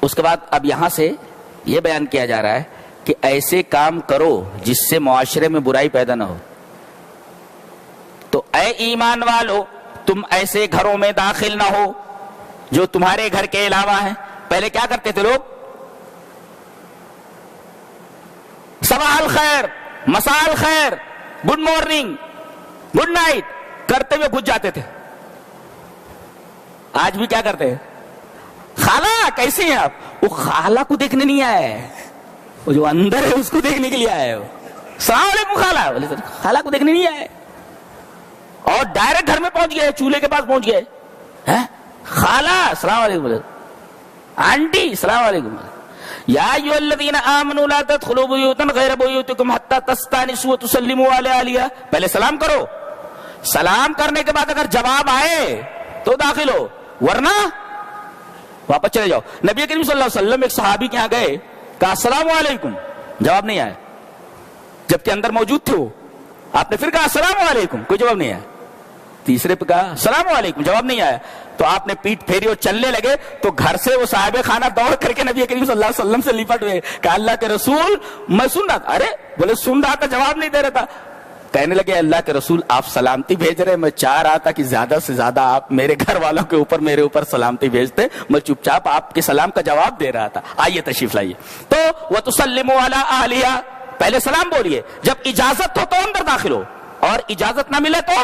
اس کے بعد اب یہاں سے یہ بیان کیا جا رہا ہے کہ ایسے کام کرو جس سے معاشرے میں برائی پیدا نہ ہو. تو اے ایمان والو تم ایسے گھروں میں داخل نہ ہو جو تمہارے گھر کے علاوہ ہیں. پہلے کیا کرتے تھے لوگ؟ صباح الخیر، مساء الخیر، گڈ مارننگ، گڈ نائٹ کرتے ہوئے گھس جاتے تھے. آج بھی کیا کرتے ہیں؟ خالہ کیسے ہیں آپ؟ وہ خالہ کو دیکھنے نہیں آیا ہے، وہ جو اندر ہے اس کو دیکھنے کے لیے آیا ہے. السلام علیکم خالہ، بولے خالہ کو دیکھنے نہیں آئے اور ڈائریکٹ گھر میں پہنچ گئے، چولہے کے پاس پہنچ گئے. خالہ السلام علیکم، بولے آنٹی السلام علیکم. یا ایھا الذین آمنوا لا تدخلوا بیوتا غیر بیوتکم حتی تستأنسوا وتسلموا علی اہلہا. پہلے سلام کرو، سلام کرنے کے بعد اگر جواب آئے تو داخل ہو، ورنہ واپس چلے جاؤ. نبی کریم صلی اللہ علیہ وسلم ایک صحابی کے یہاں گئے، کہا السلام علیکم، جواب نہیں آیا، جبکہ اندر موجود تھے وہ. آپ نے پھر کہا السلام علیکم، کوئی جواب نہیں آیا. تیسرے پہ کہا السلام علیکم، جواب نہیں آیا. تو آپ نے پیٹ پھیری اور چلنے لگے تو گھر سے وہ صاحب خانہ دوڑ کر کے نبی کریم صلی اللہ علیہ وسلم سے لپٹ ہوئے، کہا اللہ کے رسول میں سن رہا تھا. ارے بولے سن رہا تھا، جواب نہیں دے رہا تھا. کہنے لگے اللہ کے رسول آپ سلامتی بھیج رہے، میں چاہ رہا تھا کہ زیادہ سے زیادہ آپ میرے گھر والوں کے اوپر میرے اوپر سلامتی بھیجتے، میں چپ چاپ آپ کے سلام کا جواب دے رہا تھا. آئیے تشریف لائیے. تو وَتُسَلِّمُوا عَلَىٰ أَهْلِهَا، پہلے سلام بولیے، جب اجازت ہو تو اندر داخل ہو اور اجازت نہ ملے تو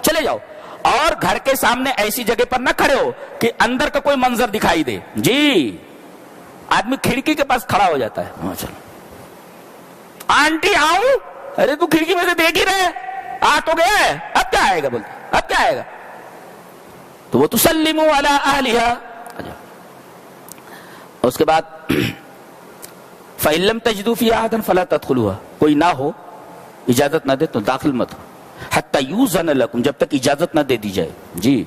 چلے جاؤ. اور گھر کے سامنے ایسی جگہ پر نہ کھڑے ہو کہ اندر کا کوئی منظر دکھائی دے. جی آدمی کھڑکی کے پاس کھڑا ہو جاتا ہے، چلو آنٹی آؤں، ارے تو کھڑکی میں سے دیکھ ہی رہے، آ تو گیا ہے، اب کیا آئے گا؟ بولتے اب کیا آئے گا؟ تو وہ تسلموا علی اہلہا. اس کے بعد فإن لم تجدوا فيها أحدا فلا تدخلوها، کوئی نہ ہو اجازت نہ دے تو داخل مت ہو حتی یوزن لکم، جب تک اجازت نہ دے دی جائے. جی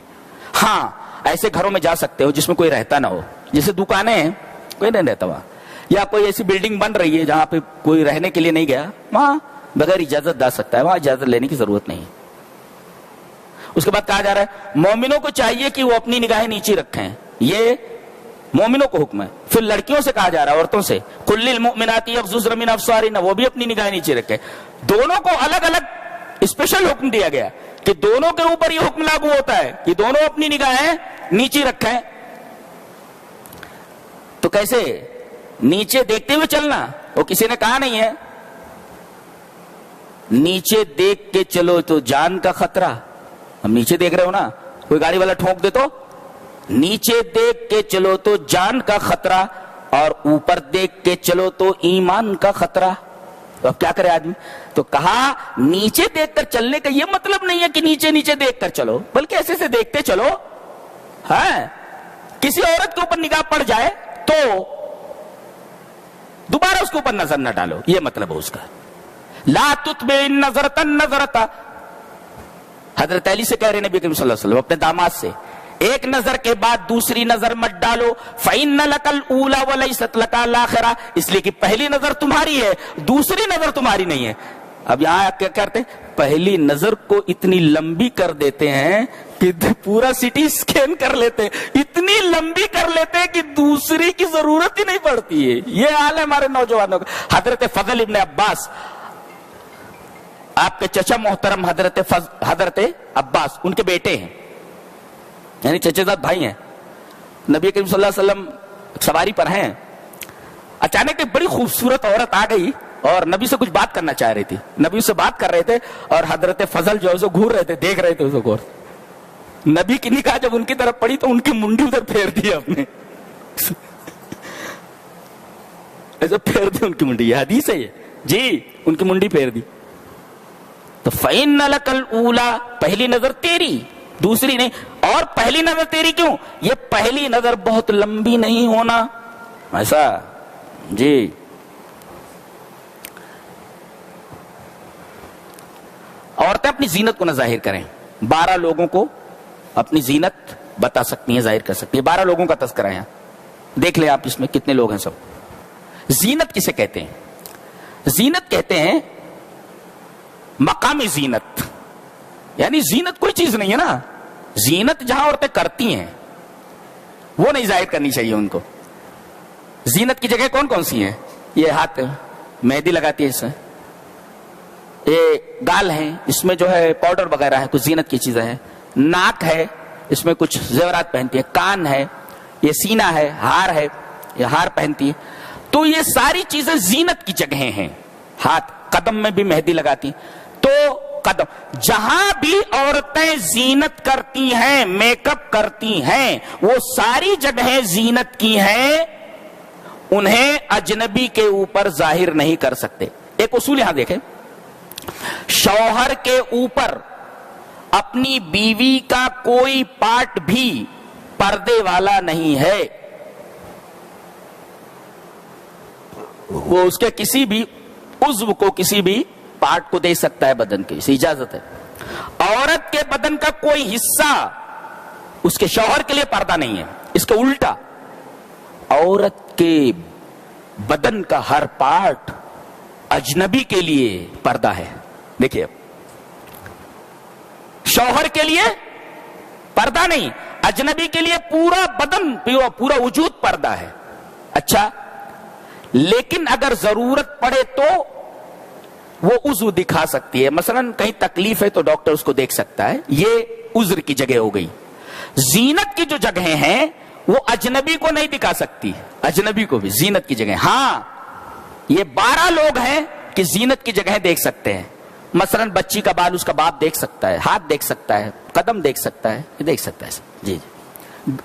ہاں ایسے گھروں میں جا سکتے ہو جس میں کوئی رہتا نہ ہو، جیسے دکانیں ہیں کوئی نہیں رہتا وہاں، یا کوئی ایسی بلڈنگ بن رہی ہے جہاں پہ کوئی رہنے کے لیے نہیں گیا، وہاں بغیر اجازت جا سکتا ہے، وہاں اجازت لینے کی ضرورت نہیں. اس کے بعد کہا جا رہا ہے مومنوں کو چاہیے کہ وہ اپنی نگاہیں نیچے رکھیں، یہ مومنوں کو حکم ہے. پھر لڑکیوں سے کہا جا رہا ہے، عورتوں سے قل للمؤمنات یغضضن من ابصارهن، وہ بھی اپنی نگاہیں نیچے رکھیں. دونوں کو الگ الگ اسپیشل حکم دیا گیا کہ دونوں کے اوپر یہ حکم لاگو ہوتا ہے کہ دونوں اپنی نگاہیں نیچے رکھیں. تو کیسے؟ نیچے دیکھتے ہوئے چلنا، وہ کسی نے کہا نہیں ہے نیچے دیکھ کے چلو تو جان کا خطرہ. ہم نیچے دیکھ رہے ہو نا، کوئی گاڑی والا ٹھونک دے تو نیچے دیکھ کے چلو تو جان کا خطرہ، اور اوپر دیکھ کے چلو تو ایمان کا خطرہ. تو اب کیا کرے آدمی؟ تو کہا نیچے دیکھ کر چلنے کا یہ مطلب نہیں ہے کہ نیچے نیچے دیکھ کر چلو، بلکہ ایسے سے دیکھتے چلو. ہاں کسی عورت کے اوپر نگاہ پڑ جائے تو دوبارہ اس کے اوپر نظر نہ ڈالو، یہ مطلب ہے اس کا. لا تتبع النظرۃ النظرۃ، حضرت علی سے کہہ رہے نبی کریم صلی اللہ علیہ وسلم اپنے داماد سے، ایک نظر کے بعد دوسری نظر مت ڈالو. فإن لک الأولى وليست لک الآخرة، اس لیے کہ پہلی نظر تمہاری ہے، دوسری نظر تمہاری نہیں ہے. اب یہاں کیا کرتے؟ پہلی نظر کو اتنی لمبی کر دیتے ہیں کہ پورا سٹی سکین کر لیتے ہیں، اتنی لمبی کر لیتے ہیں کہ دوسری کی ضرورت ہی نہیں پڑتی ہے. یہ حال ہے ہمارے نوجوانوں کا. حضرت فضل ابن عباس، آپ کے چچا محترم حضرت عباس ان کے بیٹے ہیں، یعنی چچے زاد بھائی ہیں. نبی کریم صلی اللہ علیہ وسلم سواری پر ہیں، اچانک ایک بڑی خوبصورت عورت آ گئی اور نبی سے کچھ بات کرنا چاہ رہی تھی. نبی سے بات کر رہے تھے اور حضرت فضل جو ہے اسے گھور رہے تھے، دیکھ رہے تھے اسے غور. نبی کی نگاہ جب ان کی طرف پڑی تو ان کی منڈی ادھر پھیر دی اپنے، ایسے پھیر دی ان کی منڈی. یہ حدیث ہے، یہ جی ان کی منڈی پھیر دی. تو فإن لک الأولى، پہلی نظر تیری، دوسری نہیں. اور پہلی نظر تیری کیوں؟ یہ پہلی نظر بہت لمبی نہیں ہونا، ایسا. جی عورتیں اپنی زینت کو نہ ظاہر کریں. 12 لوگوں کو اپنی زینت بتا سکتی ہیں، ظاہر کر سکتی ہیں. 12 لوگوں کا تذکرہ ہے، دیکھ لیں آپ اس میں کتنے لوگ ہیں سب. زینت کسے کہتے ہیں؟ زینت کہتے ہیں مقامی زینت، یعنی زینت کوئی چیز نہیں ہے نا. زینت جہاں عورتیں کرتی ہیں وہ نہیں ظاہر کرنی چاہیے ان کو. زینت کی جگہ کون کون سی ہیں؟ یہ ہاتھ مہندی لگاتی ہے، اس سے یہ گال ہیں، اس میں جو ہے پاؤڈر وغیرہ ہے، کچھ زینت کی چیزیں ہیں، ناک ہے، اس میں کچھ زیورات پہنتی ہے، کان ہے، یہ سینہ ہے، ہار ہے، یہ ہار پہنتی ہے. تو یہ ساری چیزیں زینت کی جگہیں ہیں. ہاتھ، قدم میں بھی مہندی لگاتی. تو قدم، جہاں بھی عورتیں زینت کرتی ہیں، میک اپ کرتی ہیں، وہ ساری جگہیں زینت کی ہیں، انہیں اجنبی کے اوپر ظاہر نہیں کر سکتے. ایک اصول یہاں دیکھیں، شوہر کے اوپر اپنی بیوی کا کوئی پارٹ بھی پردے والا نہیں ہے. وہ اس کے کسی بھی عضو کو، کسی بھی پارٹ کو دے سکتا ہے بدن کی، اسے اجازت ہے. عورت کے بدن کا کوئی حصہ اس کے شوہر کے لیے پردہ نہیں ہے. اس کا الٹا، عورت کے بدن کا ہر پارٹ اجنبی کے لیے پردہ ہے. دیکھیے، شوہر کے لیے پردہ نہیں، اجنبی کے لیے پورا بدن، پورا وجود پردہ ہے. اچھا، لیکن اگر ضرورت پڑے تو وہ عضو دکھا سکتی ہے. مثلا کہیں تکلیف ہے تو ڈاکٹر اس کو دیکھ سکتا ہے، یہ عذر کی جگہ ہو گئی. زینت کی جو جگہیں ہیں وہ اجنبی کو نہیں دکھا سکتی، اجنبی کو بھی زینت کی جگہ. ہاں، یہ 12 لوگ ہیں کہ زینت کی جگہیں دیکھ سکتے ہیں. مثلا بچی کا بال اس کا باپ دیکھ سکتا ہے، ہاتھ دیکھ سکتا ہے، قدم دیکھ سکتا ہے، یہ دیکھ سکتا ہے. جی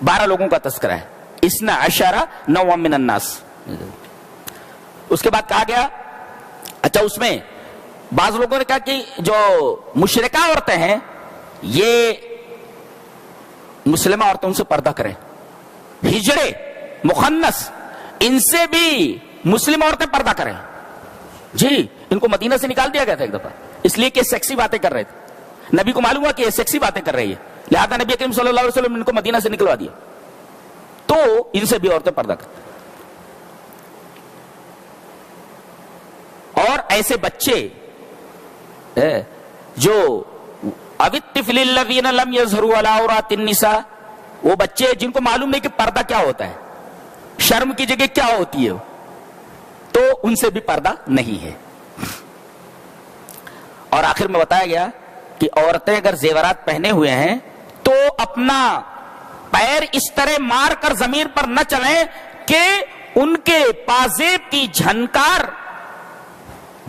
12 لوگوں کا تذکرہ ہے. اسنا عشرہ نوع من الناس. اس کے بعد کہا گیا، اچھا اس میں بعض لوگوں نے کہا کہ جو مشرکہ عورتیں ہیں یہ مسلمہ عورتوں سے پردہ کریں. ہجڑے، مخنث، ان سے بھی مسلم عورتیں پردہ کریں. جی، ان کو مدینہ سے نکال دیا گیا تھا ایک دفعہ، اس لیے کہ سیکسی باتیں کر رہے تھے. نبی کو معلوم ہوا کہ یہ سیکسی باتیں کر رہی ہے، لہذا نبی کریم صلی اللہ علیہ وسلم نے ان کو مدینہ سے نکلوا دیا. تو ان سے بھی عورتیں پردہ کریں. اور ایسے بچے جو الطفل الذین لم یظہروا علی عورات النساء، وہ بچے جن کو معلوم نہیں کہ پردہ کیا ہوتا ہے، شرم کی جگہ کیا ہوتی ہے، تو ان سے بھی پردہ نہیں ہے. اور آخر میں بتایا گیا کہ عورتیں اگر زیورات پہنے ہوئے ہیں تو اپنا پیر اس طرح مار کر زمین پر نہ چلیں کہ ان کے پازیب کی جھنکار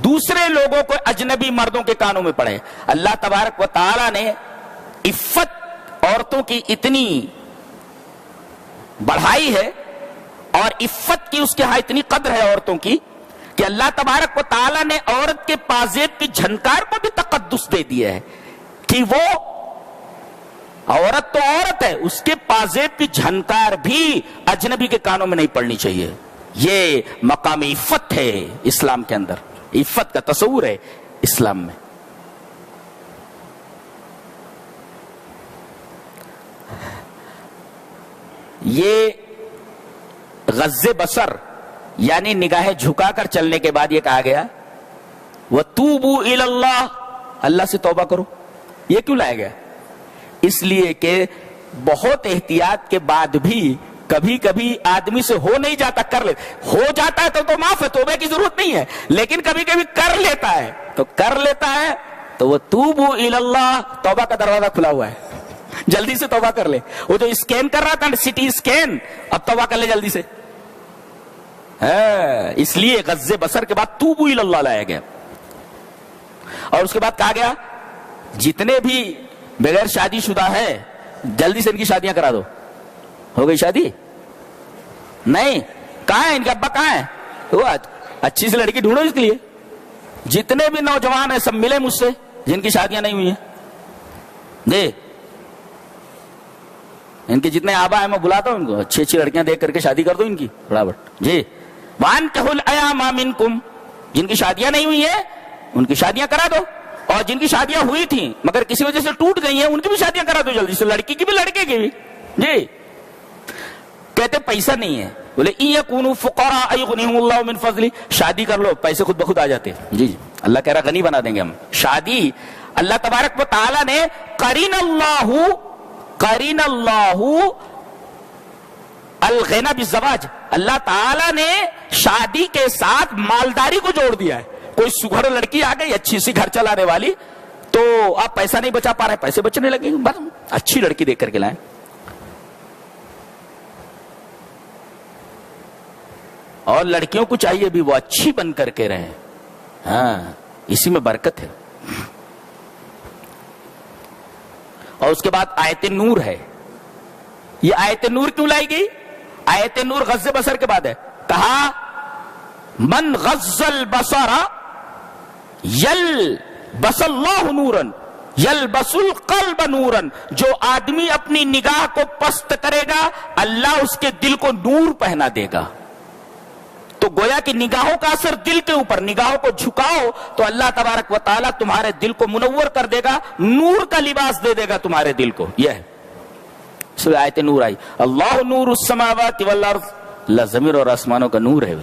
دوسرے لوگوں کو، اجنبی مردوں کے کانوں میں پڑے. اللہ تبارک و تعالی نے عفت عورتوں کی اتنی بڑھائی ہے اور عفت کی اس کے ہاں اتنی قدر ہے عورتوں کی کہ اللہ تبارک و تعالی نے عورت کے پازیب کی جھنکار کو بھی تقدس دے دیا ہے کہ وہ عورت تو عورت ہے، اس کے پازیب کی جھنکار بھی اجنبی کے کانوں میں نہیں پڑنی چاہیے. یہ مقام عفت ہے اسلام کے اندر، عفت کا تصور ہے اسلام میں. یہ غض بصر یعنی نگاہیں جھکا کر چلنے کے بعد یہ کہا گیا وَتُوبُوا إِلَى اللَّهِ، اللہ سے توبہ کرو. یہ کیوں لایا گیا؟ اس لیے کہ بہت احتیاط کے بعد بھی کبھی کبھی آدمی سے ہو نہیں جاتا، کر لے، ہو جاتا ہے تو معاف ہے، توبہ کی ضرورت نہیں ہے، لیکن کبھی کبھی کر لیتا ہے تو وہ توبوا الی اللہ، توبہ کا دروازہ کھلا ہوا ہے، جلدی سے توبہ کر لے. وہ جو اسکین کر رہا تھا سٹی اسکین، اب توبہ کر لے جلدی سے. اس لیے غض بصر کے بعد توبوا الی اللہ لایا گیا. اور اس کے بعد کہا گیا جتنے بھی بغیر شادی شدہ ہے جلدی سے ان کی شادیاں کرا دو. ہو گئی شادی؟ نہیں. کہاں ہے ان کے ابا؟ کہاں ہے؟ وہ اچھی سی لڑکی ڈھونڈو اس کے لیے. جتنے بھی نوجوان ہیں سب ملے مجھ سے جن کی شادیاں نہیں ہوئی ہیں. جی، ان کے جتنے آبا ہیں میں بلاتا ہوں ان کو، اچھی اچھی لڑکیاں دیکھ کر کے شادی کر دو ان کی فٹافٹ. جی، وَأَنكِحُوا الْأَيَامَ مِنكُمْ، جن کی شادیاں نہیں ہوئی ہیں ان کی شادیاں کرا دو، اور جن کی شادیاں ہوئی تھیں مگر کسی وجہ سے ٹوٹ گئی ہیں ان کی بھی شادیاں کرا دو جلدی سے، لڑکی کی بھی لڑکے کی بھی. جی، کہتے پیسہ نہیں ہے، بولے إِن يَكُونُوا فُقَرَاءَ يُغْنِهِمُ اللَّهُ مِنْ فَضْلِهِ، شادی کر لو پیسے خود بخود آ جاتے ہیں. جی جی، اللہ کہہ رہا غنی بنا دیں گے ہم. شادی اللہ تبارک و تعالی نے قرین اللہ الغنا بالزواج، اللہ تعالیٰ نے شادی کے ساتھ مالداری کو جوڑ دیا ہے. کوئی سگھر لڑکی آ گئی اچھی سی گھر چلانے والی، تو آپ پیسہ نہیں بچا پا رہے، پیسے بچنے لگے، بس اچھی لڑکی دیکھ کر کے لائیں. اور لڑکیوں کو چاہیے بھی وہ اچھی بن کر کے رہیں. ہاں اسی میں برکت ہے. اور اس کے بعد آیت نور ہے. یہ آیت نور کیوں لائی گئی؟ آیت نور غض بصر کے بعد ہے. کہا من غض البصر یلبس اللہ نورا یلبس القلب نورا، جو آدمی اپنی نگاہ کو پست کرے گا اللہ اس کے دل کو نور پہنا دے گا. تو گویا کہ نگاہوں کا اثر دل کے اوپر، نگاہوں کو جھکاؤ تو اللہ تبارک و تعالیٰ تمہارے دل کو منور کر دے گا، نور کا لباس دے دے گا تمہارے دل کو. یہ ہے اس میں آیت نور آئی. اللہ نور السماوات والارض، اللہ زمین اور آسمانوں کا نور ہے.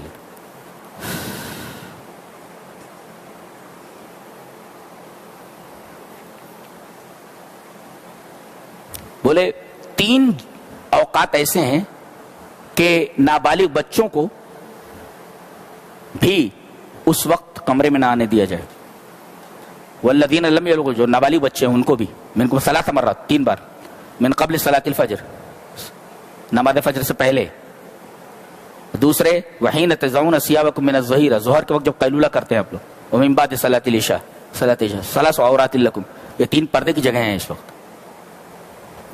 بولے 3 اوقات ایسے ہیں کہ نابالغ بچوں کو بھی اس وقت کمرے میں نہ آنے دیا جائے. والذین لم یبلغوا، جو نابالغ بچے ہیں ان کو بھی، منکم 3 مرات، 3 بار، من قبل صلاۃ الفجر، نماز فجر سے پہلے. دوسرے وحین تضعون ثیابکم من الظہیرہ، ظہر کے وقت جب قیلولہ کرتے ہیں آپ لوگ، ومن بعد صلاۃ العشاء، صلاۃ عشاء، 3 عورات لکم. یہ 3 پردے کی جگہیں ہیں اس وقت.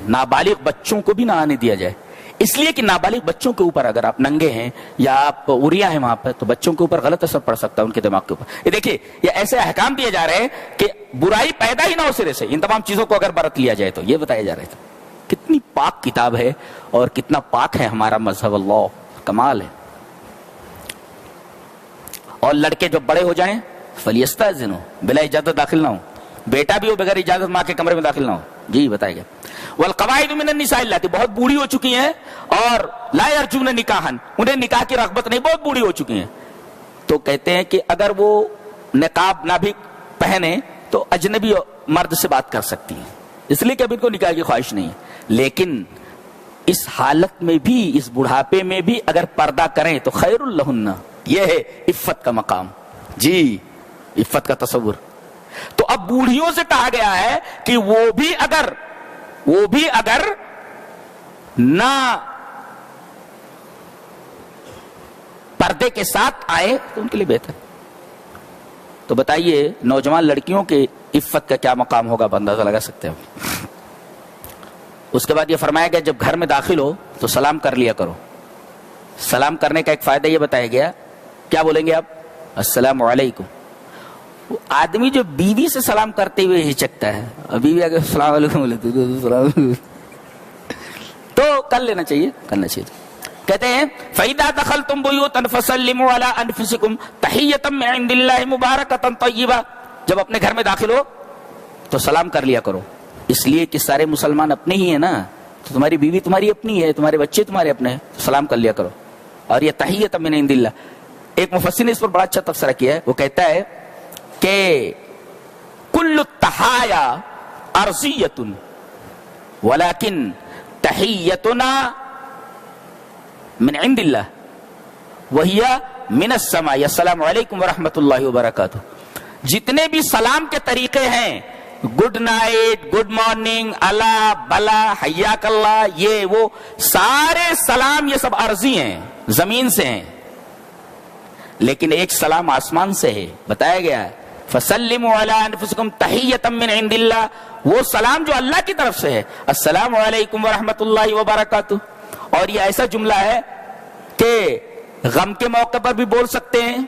نابالغ بچوں کو بھی نہ آنے دیا جائے، اس لیے کہ نابالغ بچوں کے اوپر اگر آپ ننگے ہیں یا آپ عریاں ہیں وہاں پر، تو بچوں کے اوپر غلط اثر پڑ سکتا ہے ان کے دماغ کے اوپر. یہ دیکھیے یہ ایسے احکام دیے جا رہے ہیں کہ برائی پیدا ہی نہ ہو سرے سے. ان تمام چیزوں کو اگر برت لیا جائے تو یہ بتایا جا رہا ہے. کتنی پاک کتاب ہے اور کتنا پاک ہے ہمارا مذہب، اللہ کمال ہے. اور لڑکے جب بڑے ہو جائیں فلیستاذنوا، بلا اجازت داخل نہ ہو. بیٹا بھی ہو بغیر اجازت ماں کے کمرے میں داخل نہ ہو. جی بتائے گا. والقواعد من النساء اللاتي، بہت بوڑھی ہو چکی ہیں اور لا يرجون نکاحا، انہیں نکاح کی رغبت نہیں، بہت بوڑھی ہو چکی ہیں. تو کہتے ہیں کہ اگر وہ نقاب نہ بھی پہنے تو اجنبی مرد سے بات کر سکتی ہیں، اس لیے کہ اب ان کو نکاح کی خواہش نہیں ہے. لیکن اس حالت میں بھی، اس بڑھاپے میں بھی اگر پردہ کریں تو خیر لہن. یہ ہے عفت کا مقام. جی عفت کا تصور. تو اب بوڑھیوں سے کہا گیا ہے کہ وہ بھی اگر نہ پردے کے ساتھ آئے تو ان کے لیے بہتر. تو بتائیے نوجوان لڑکیوں کے عفت کا کیا مقام ہوگا، اندازہ لگا سکتے ہیں. اس کے بعد یہ فرمایا گیا جب گھر میں داخل ہو تو سلام کر لیا کرو. سلام کرنے کا ایک فائدہ یہ بتایا گیا، کیا بولیں گے آپ؟ السلام علیکم. آدمی جو بیوی سے سلام کرتے ہوئے ہچکتا ہے، بیوی اگر السلام علیکم بولے تو کر لینا چاہیے، کرنا چاہیے. کہتے ہیں فَإِذَا دَخَلْتُمْ بُيُوتًا فَسَلِّمُوا عَلَىٰ أَنفُسِكُمْ تَحِيَّةً مِّنْ عِندِ اللَّهِ مُبَارَكَةً طَيِّبَةً. جب اپنے گھر میں داخل ہو تو سلام کر لیا کرو، اس لیے کہ سارے مسلمان اپنے ہی ہیں نا. تو تمہاری بیوی تمہاری اپنی ہے، تمہارے بچے تمہارے اپنے ہیں، تو سلام کر لیا کرو. اور یہ تحیۃ من عند اللہ. ایک مفسر نے اس پر بڑا اچھا تبصرہ کیا ہے. وہ کہتا ہے کہ کل التحایا ارضیۃ ولکن تحیتنا من عند اللہ وہی من السماء السلام علیکم ورحمۃ اللہ وبرکاتہ. جتنے بھی سلام کے طریقے ہیں، گڈ نائٹ، گڈ مارننگ، اللہ بلا، حیاک اللہ، یہ وہ سارے سلام یہ سب عرضی ہیں، زمین سے ہیں. لیکن ایک سلام آسمان سے ہے. بتایا گیا ہے فَسَلِّمُوا عَلَىٰ أَنفُسِكُمْ تَحِيَّةً مِّنْ عِندِ اللَّهِ، وہ سلام جو اللہ کی طرف سے ہے، السلام علیکم ورحمۃ اللہ وبرکاتہ. اور یہ ایسا جملہ ہے کہ غم کے موقع پر بھی بول سکتے ہیں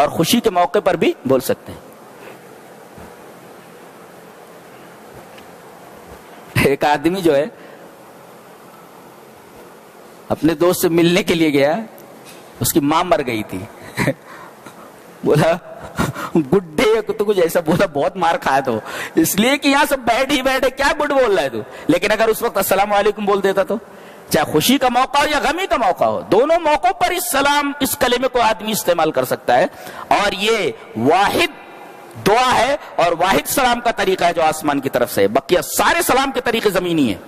اور خوشی کے موقع پر بھی بول سکتے ہیں. ایک آدمی جو ہے اپنے دوست سے ملنے کے لیے گیا، اس کی ماں مر گئی تھی. بولا گڈے تو کچھ ایسا بولا، بہت مار کھایا تو، اس لیے کہ یہاں سب بیٹھے کیا گڈ بول رہا ہے تو. لیکن اگر اس وقت السلام علیکم بول دیتا تو، چاہے خوشی کا موقع ہو یا غمی کا موقع ہو، دونوں موقعوں پر اس سلام، اس کلمے کو آدمی استعمال کر سکتا ہے. اور یہ واحد دعا ہے اور واحد سلام کا طریقہ ہے جو آسمان کی طرف سے ہے. بقیہ سارے سلام کے طریقے زمینی ہیں.